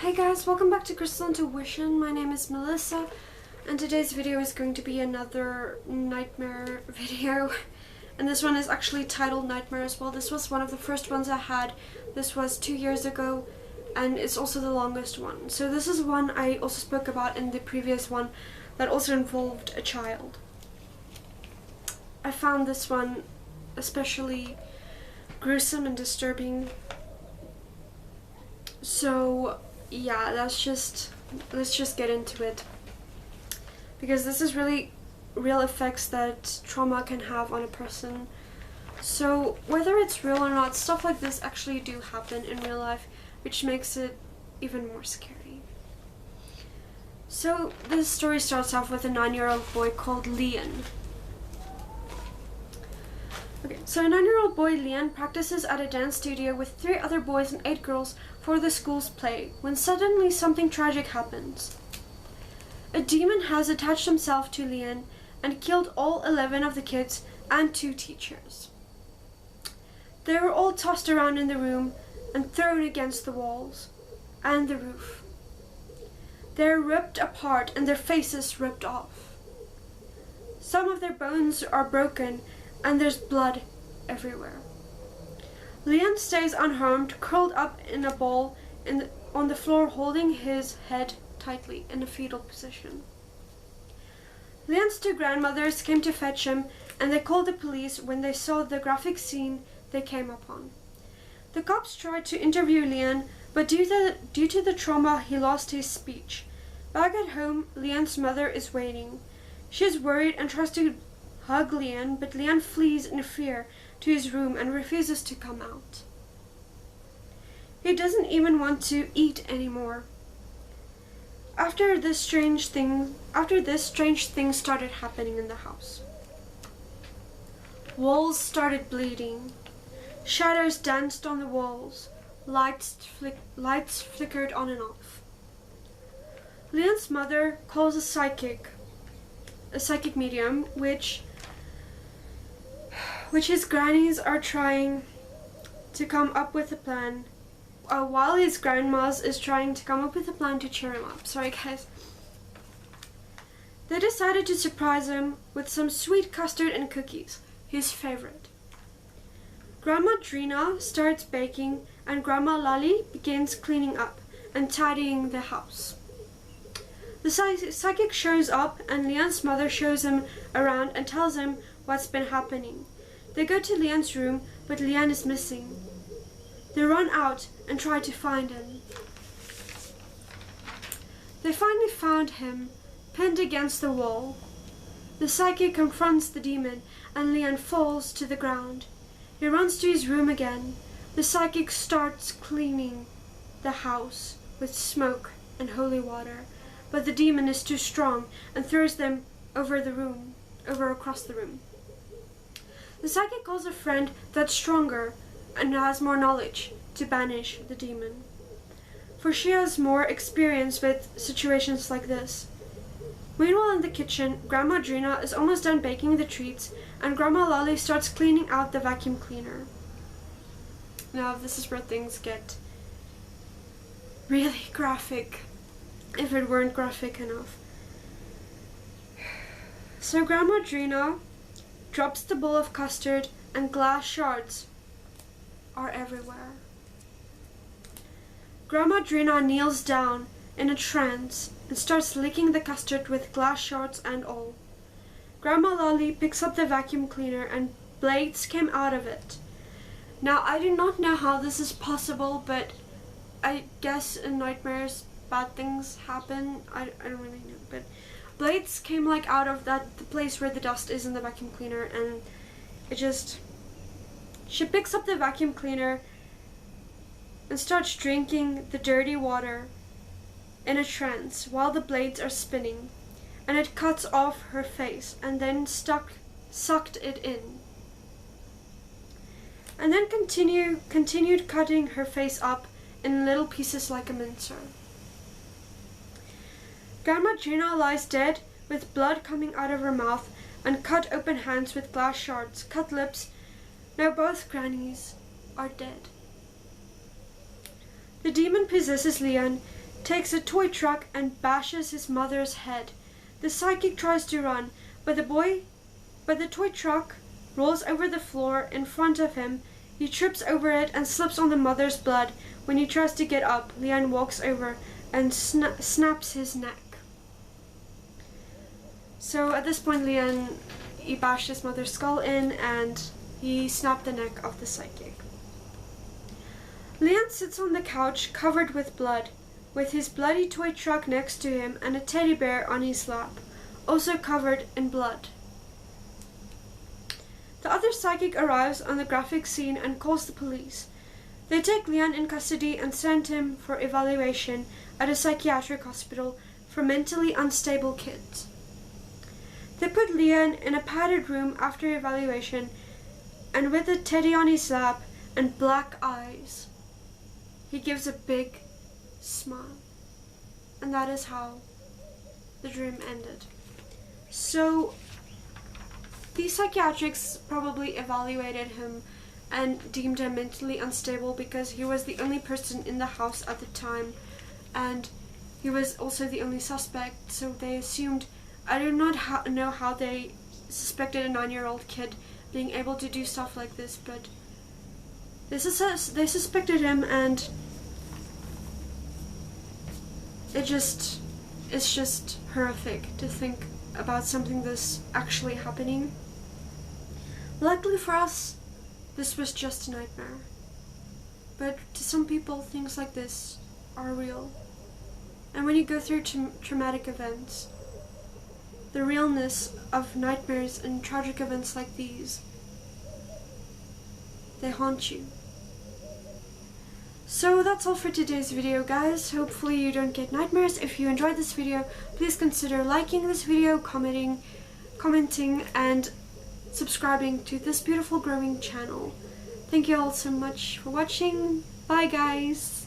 Hey guys, welcome back to Crystal Intuition. My name is Melissa, and today's video is going to be another nightmare video. And this one is actually titled Nightmare as well. This was one of the first ones I had. This was 2 years ago, and it's also the longest one. So this is one I also spoke about in the previous one that also involved a child. I found this one especially gruesome and disturbing. So yeah, let's just get into it, because this is really real effects that trauma can have on a person. So whether it's real or not, stuff like this actually do happen in real life, which makes it even more scary. So this story starts off with a 9-year-old boy called Leon. Okay, so a 9-year-old boy, Leon, practices at a dance studio with 3 other boys and 8 girls for the school's play, when suddenly something tragic happens. A demon has attached himself to Leon and killed all 11 of the kids and 2 teachers. They were all tossed around in the room and thrown against the walls and the roof. They are ripped apart and their faces ripped off. Some of their bones are broken and there's blood everywhere. Leon stays unharmed, curled up in a ball on the floor, holding his head tightly in a fetal position. Leon's 2 grandmothers came to fetch him, and they called the police when they saw the graphic scene they came upon. The cops tried to interview Leon, but due to the trauma, he lost his speech. Back at home, Leon's mother is waiting. She is worried and tries to hug Leon, but Leon flees in fear to his room and refuses to come out. He doesn't even want to eat anymore. After this strange thing started happening in the house. Walls started bleeding. Shadows danced on the walls. Lights flickered on and off. Leon's mother calls a psychic medium, which his grannies are trying to come up with a plan, while his grandma's is trying to come up with a plan to cheer him up. Sorry guys. They decided to surprise him with some sweet custard and cookies, his favorite. Grandma Drina starts baking, and Grandma Lali begins cleaning up and tidying the house. The psychic shows up, and Leon's mother shows him around and tells him what's been happening. They go to Leon's room, but Leon is missing. They run out and try to find him. They finally found him, pinned against the wall. The psychic confronts the demon, and Leon falls to the ground. He runs to his room again. The psychic starts cleaning the house with smoke and holy water, but the demon is too strong and throws them over across the room. The psychic calls a friend that's stronger and has more knowledge to banish the demon, for she has more experience with situations like this. Meanwhile in the kitchen, Grandma Drina is almost done baking the treats, and Grandma Lali starts cleaning out the vacuum cleaner. Now this is where things get really graphic, if it weren't graphic enough. So Grandma Drina drops the bowl of custard, and glass shards are everywhere. Grandma Drina kneels down in a trance and starts licking the custard with glass shards and all. Grandma Lali picks up the vacuum cleaner, and blades came out of it. Now I do not know how this is possible, but I guess in nightmares bad things happen. I don't really know, but blades came like out of the place where the dust is in the vacuum cleaner, and she picks up the vacuum cleaner and starts drinking the dirty water in a trance while the blades are spinning, and it cuts off her face and then sucked it in, and then continued cutting her face up in little pieces like a mincer. Grandma Drina lies dead with blood coming out of her mouth and cut open hands with glass shards, cut lips. Now both grannies are dead. The demon possesses Leon, takes a toy truck and bashes his mother's head. The psychic tries to run, but the toy truck rolls over the floor in front of him. He trips over it and slips on the mother's blood. When he tries to get up, Leon walks over and snaps his neck. So at this point, he bashed his mother's skull in and he snapped the neck of the psychic. Leon sits on the couch covered with blood, with his bloody toy truck next to him and a teddy bear on his lap, also covered in blood. The other psychic arrives on the graphic scene and calls the police. They take Leon in custody and send him for evaluation at a psychiatric hospital for mentally unstable kids. They put Leon in a padded room after evaluation, and with a teddy on his lap and black eyes, he gives a big smile. And that is how the dream ended. So the psychiatrists probably evaluated him and deemed him mentally unstable because he was the only person in the house at the time, and he was also the only suspect, so they assumed, I do not know how they suspected a 9-year-old kid being able to do stuff like this, but they suspected him, and it's just horrific to think about something this actually happening. Luckily for us, this was just a nightmare. But to some people, things like this are real. And when you go through traumatic events, the realness of nightmares and tragic events like these, they haunt you. So that's all for today's video, guys. Hopefully you don't get nightmares. If you enjoyed this video, please consider liking this video, commenting, and subscribing to this beautiful growing channel. Thank you all so much for watching. Bye, guys.